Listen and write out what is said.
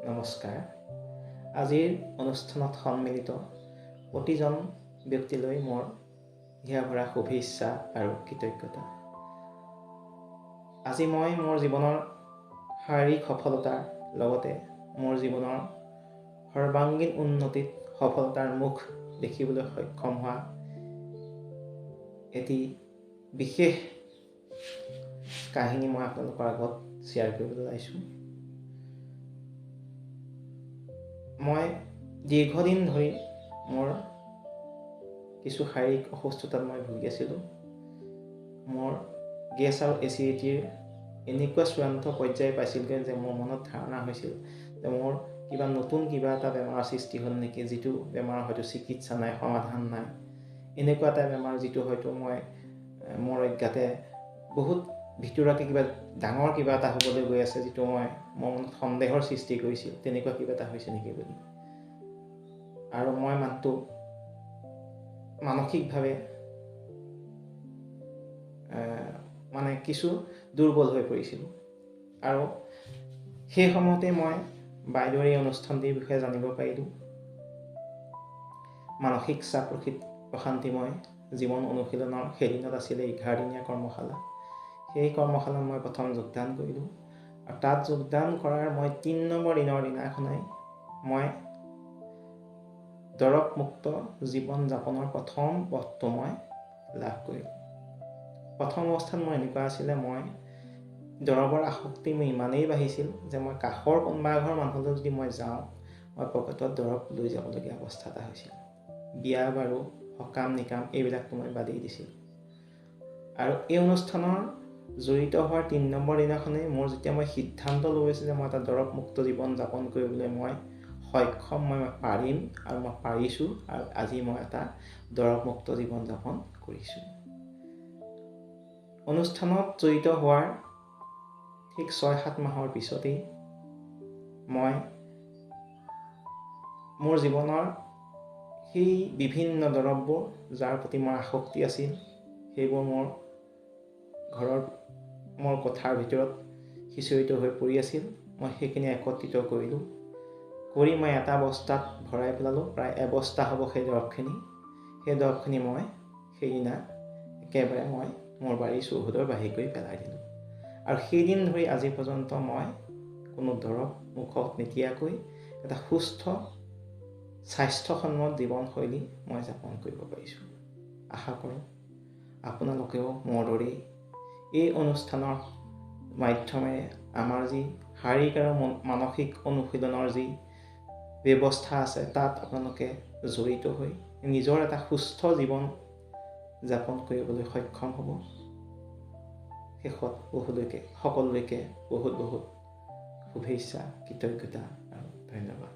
নমস্কাৰ। আজিৰ অনুষ্ঠানত সন্মিলিত প্ৰতিজন ব্যক্তিলৈ মোৰ হিয়াভৰা শুভেচ্ছা আৰু কৃতজ্ঞতা। আজি মই মোৰ জীৱনৰ শাৰীৰিক সফলতাৰ লগতে মোৰ জীৱনৰ সৰ্বাংগীন উন্নতিত সফলতাৰ মুখ দেখিবলৈ সক্ষম হোৱা এটি বিশেষ কাহিনী মই আপোনালোকৰ আগত শ্বেয়াৰ কৰিবলৈ আহিছোঁ। মই দীৰ্ঘদিন ধৰি মোৰ কিছু শাৰীৰিক অসুস্থতাত মই ভুগি আছিলোঁ। মোৰ গেছ আৰু এচিডিটিৰ এনেকুৱা চূড়ান্ত পৰ্যায় পাইছিলগৈ যে মোৰ মনত ধাৰণা হৈছিল যে মোৰ নতুন কিবা এটা বেমাৰৰ সৃষ্টি হ'ল নেকি, যিটো বেমাৰৰ হয়তো চিকিৎসা নাই, সমাধান নাই। এনেকুৱা এটা বেমাৰ যিটো হয়তো মোৰ অজ্ঞাতে বহুত ভিতৰুৱাকৈ ডাঙৰ কিবা এটা হ'বলৈ গৈ আছে, যিটো মোৰ মনত সন্দেহৰ সৃষ্টি কৰিছিল, তেনেকুৱা কিবা এটা হৈছে নেকি বুলি। আৰু মই মানসিকভাৱে কিছু দুৰ্বল হৈ পৰিছিলোঁ। আৰু সেই সময়তে মই বাইদেউৰ এই অনুষ্ঠানটিৰ বিষয়ে জানিব পাৰিলোঁ। মানসিক চাপ প্ৰশান্তিময় জীৱন অনুশীলনৰ সেইদিনত আছিলে 11 দিনীয়া কৰ্মশালা। সেই কৰ্মশালাত মই প্ৰথম যোগদান কৰিলোঁ। আৰু তাত যোগদান কৰাৰ মই 3 নম্বৰ দিনৰ দিনাখনেই মই দৰৱমুক্ত জীৱন যাপনৰ প্ৰথম পথটো মই লাভ কৰিলোঁ। প্ৰথম অৱস্থাত মোৰ এনেকুৱা আছিলে, মই দৰৱৰ আসক্তি মোৰ ইমানেই বাঢ়িছিল যে মই কাষৰ কোনোবা এঘৰ মানুহলৈ যদি মই যাওঁ, মই পকেটত দৰৱ লৈ যাবলগীয়া অৱস্থা এটা হৈছিল। বিয়া বাৰু, সকাম নিকাম এইবিলাকতো মই বাদেই দিছিলোঁ। আৰু এই অনুষ্ঠানৰ জড়িত হোৱাৰ 3 নম্বৰ দিনাখনেই মোৰ যেতিয়া মই সিদ্ধান্ত লৈছোঁ যে মই এটা দৰৱমুক্ত জীৱন যাপন কৰিবলৈ মই সক্ষম, মই পাৰিম আৰু মই পাৰিছোঁ, আৰু আজি মই এটা দৰৱমুক্ত জীৱন যাপন কৰিছোঁ। অনুষ্ঠানত জড়িত হোৱাৰ ঠিক 6-7 মাহৰ পিছতেই মই মোৰ জীৱনৰ সেই বিভিন্ন দৰৱবোৰ যাৰ প্ৰতি মোৰ আসক্তি আছিল, সেইবোৰ মোৰ কোঠাৰ ভিতৰত সিঁচৰিত হৈ পৰি আছিল। মই সেইখিনি একত্ৰিত কৰিলোঁ। কৰি মই এটা বস্তাত ভৰাই পেলালোঁ। প্ৰায় এবস্তা হ'ব সেই দৰৱখিনি। সেই দৰৱখিনি মই সেইদিনা একেবাৰে মই মোৰ বাৰীৰ চৌহদৰ বাহিৰ কৰি পেলাই দিলোঁ। আৰু সেইদিন ধৰি আজি পৰ্যন্ত মই কোনো দৰৱ মুখত নিদিয়াকৈ এটা সুস্থ স্বাস্থ্যসন্মত জীৱনশৈলী মই যাপন কৰিব পাৰিছোঁ। আশা কৰোঁ আপোনালোকেও মোৰ দৰেই এই অনুষ্ঠানৰ মাধ্যমেৰে আমাৰ যি শাৰীৰিক আৰু মানসিক অনুশীলনৰ যি ব্যৱস্থা আছে, তাত আপোনালোকে জড়িত হৈ নিজৰ এটা সুস্থ জীৱন যাপন কৰিবলৈ সক্ষম হ'ব। শেষত সকলোলৈকে বহুত বহুত শুভেচ্ছা, কৃতজ্ঞতা আৰু ধন্যবাদ।